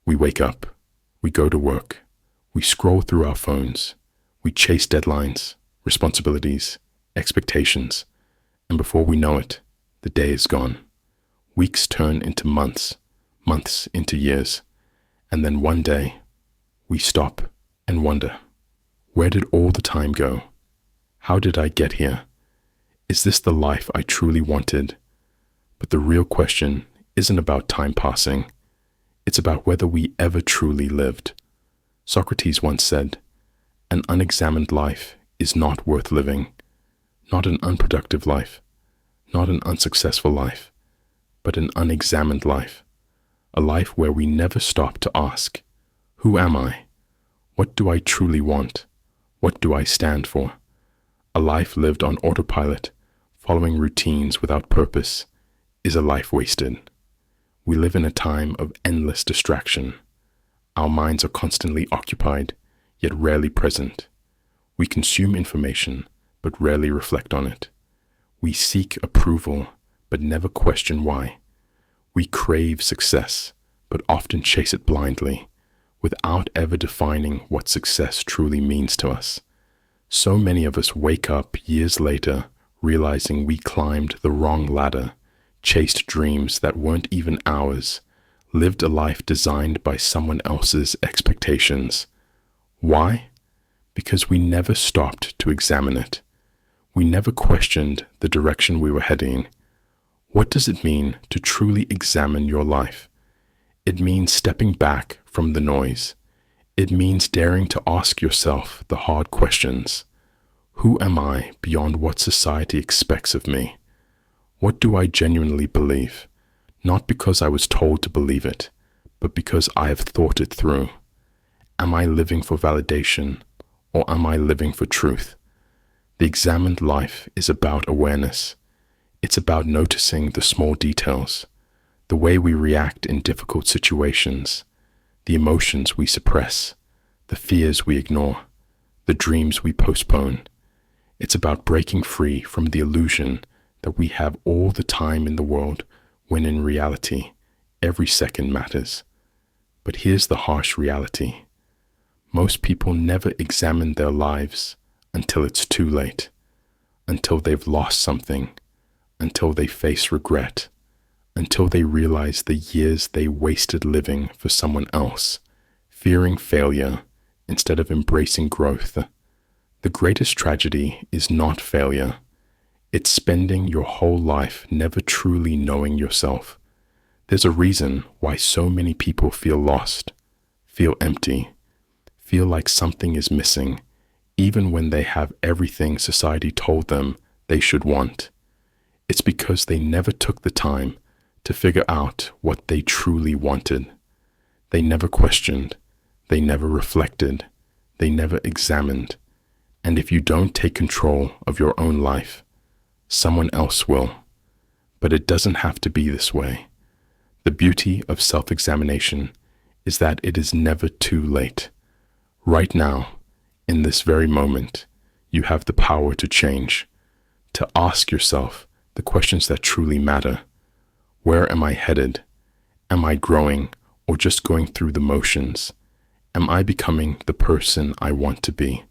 We wake up, we go to work, we scroll through our phones, we chase deadlines, responsibilities, expectations, and before we know it, the day is gone. Weeks turn into months, months into years, and then one day, we stop and wonder, where did all the time go? How did I get here? Is this the life I truly wanted? But the real question isn't about time passing. It's about whether we ever truly lived. Socrates once said, "An unexamined life is not worth living, not an unproductive life, not an unsuccessful life, but an unexamined life, a life where we never stop to ask, who am I? What do I truly want? What do I stand for?" A life lived on autopilot, following routines without purpose, is a life wasted. We live in a time of endless distraction. Our minds are constantly occupied, yet rarely present. We consume information, but rarely reflect on it. We seek approval, but never question why. We crave success, but often chase it blindly, without ever defining what success truly means to us. So many of us wake up years later realizing we climbed the wrong ladder, chased dreams that weren't even ours, lived a life designed by someone else's expectations. Why? Because we never stopped to examine it. We never questioned the direction we were heading. What does it mean to truly examine your life? It means stepping back from the noise. It means daring to ask yourself the hard questions. Who am I beyond what society expects of me? What do I genuinely believe? Not because I was told to believe it, but because I have thought it through. Am I living for validation, or am I living for truth? The examined life is about awareness. It's about noticing the small details, the way we react in difficult situations, the emotions we suppress, the fears we ignore, the dreams we postpone. It's about breaking free from the illusion that we have all the time in the world, when in reality, every second matters. But here's the harsh reality. Most people never examine their lives until it's too late, until they've lost something, until they face regret, until they realize the years they wasted living for someone else, fearing failure instead of embracing growth. The greatest tragedy is not failure. It's spending your whole life never truly knowing yourself. There's a reason why so many people feel lost, feel empty, feel like something is missing, even when they have everything society told them they should want. It's because they never took the time to figure out what they truly wanted. They never questioned, they never reflected, they never examined. And if you don't take control of your own life, someone else will. But it doesn't have to be this way. The beauty of self-examination is that it is never too late. Right now, in this very moment, you have the power to change, to ask yourself the questions that truly matter. Where am I headed? Am I growing or just going through the motions? Am I becoming the person I want to be?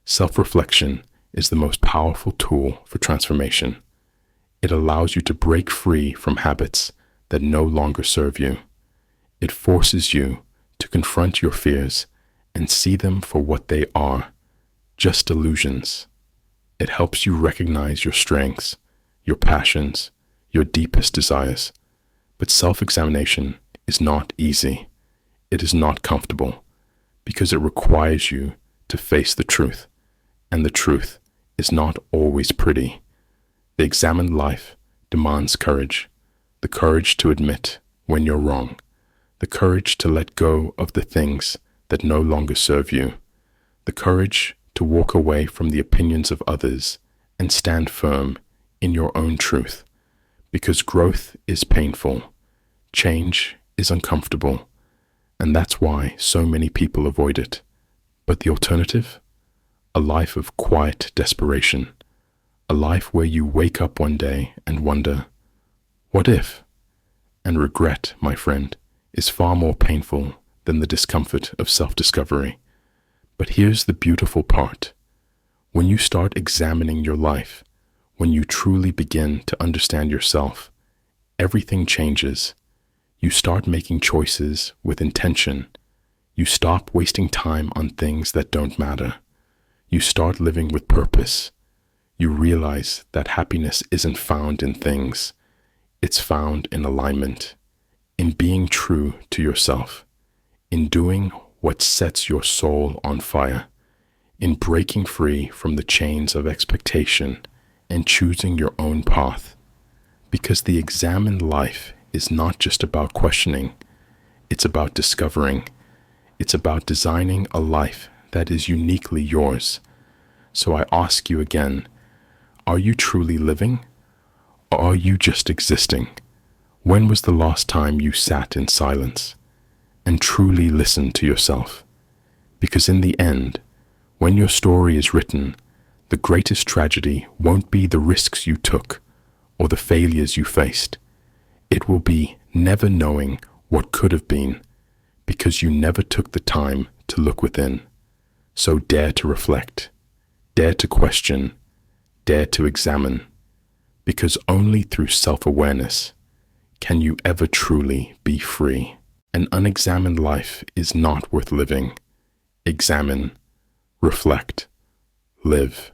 Self-reflection is the most powerful tool for transformation. It allows you to break free from habits that no longer serve you. It forces you to confront your fears and see them for what they are, just illusions. It helps you recognize your strengths, your passions, your deepest desires. But self-examination is not easy. It is not comfortable, because it requires you to face the truth, and the truth is not always pretty. The examined life demands courage, the courage to admit when you're wrong, the courage to let go of the things that no longer serve you, the courage to walk away from the opinions of others and stand firm in your own truth, because growth is painful, change is uncomfortable, and that's why so many people avoid it. But the alternative? A life of quiet desperation, a life where you wake up one day and wonder, what if? And regret, my friend, is far more painful than the discomfort of self-discovery. But here's the beautiful part. When you start examining your life, when you truly begin to understand yourself, everything changes. You start making choices with intention. You stop wasting time on things that don't matter. You start living with purpose. You realize that happiness isn't found in things. It's found in alignment, in being true to yourself, in doing what sets your soul on fire, in breaking free from the chains of expectation and choosing your own path. Because the examined life is not just about questioning, it's about discovering. It's about designing a life that is uniquely yours. So I ask you again, are you truly living? Or are you just existing? When was the last time you sat in silence and truly listened to yourself? Because in the end, when your story is written, the greatest tragedy won't be the risks you took or the failures you faced. It will be never knowing what could have been, because you never took the time to look within. So dare to reflect, dare to question, dare to examine, because only through self-awareness can you ever truly be free. An unexamined life is not worth living. Examine, reflect, live.